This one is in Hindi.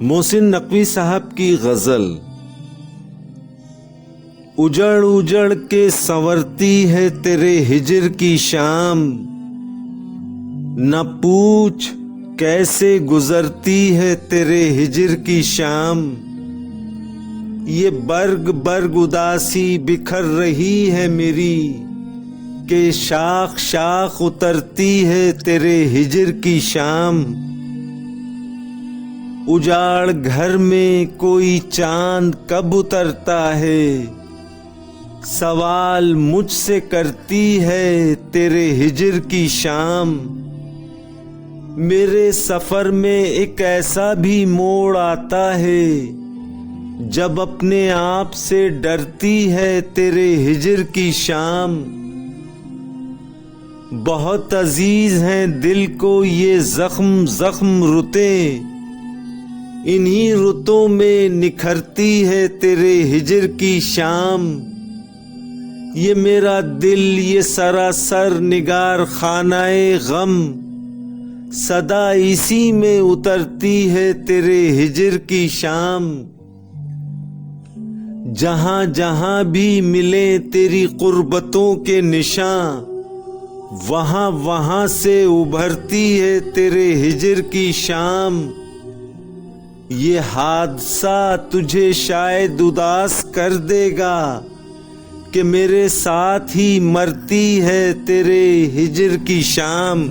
मोहसिन नकवी साहब की गजल। उजड़ उजड़ के संवरती है तेरे हिजर की शाम, न पूछ कैसे गुजरती है तेरे हिजर की शाम। ये बर्ग बर्ग उदासी बिखर रही है मेरी, के शाख शाख उतरती है तेरे हिजर की शाम। उजाड़ घर में कोई चांद कब उतरता है, सवाल मुझसे करती है तेरे हिजर की शाम। मेरे सफर में एक ऐसा भी मोड़ आता है, जब अपने आप से डरती है तेरे हिजर की शाम। बहुत अजीज हैं दिल को ये जख्म जख्म रुतें, इन्हीं रुतों में निखरती है तेरे हिजर की शाम। ये मेरा दिल ये सरासर निगार खानाए गम, सदा इसी में उतरती है तेरे हिजर की शाम। जहां जहां भी मिले तेरी कुर्बतों के निशान, वहां वहां से उभरती है तेरे हिजर की शाम। ये हादसा तुझे शायद उदास कर देगा, कि मेरे साथ ही मरती है तेरे हिजर की शाम।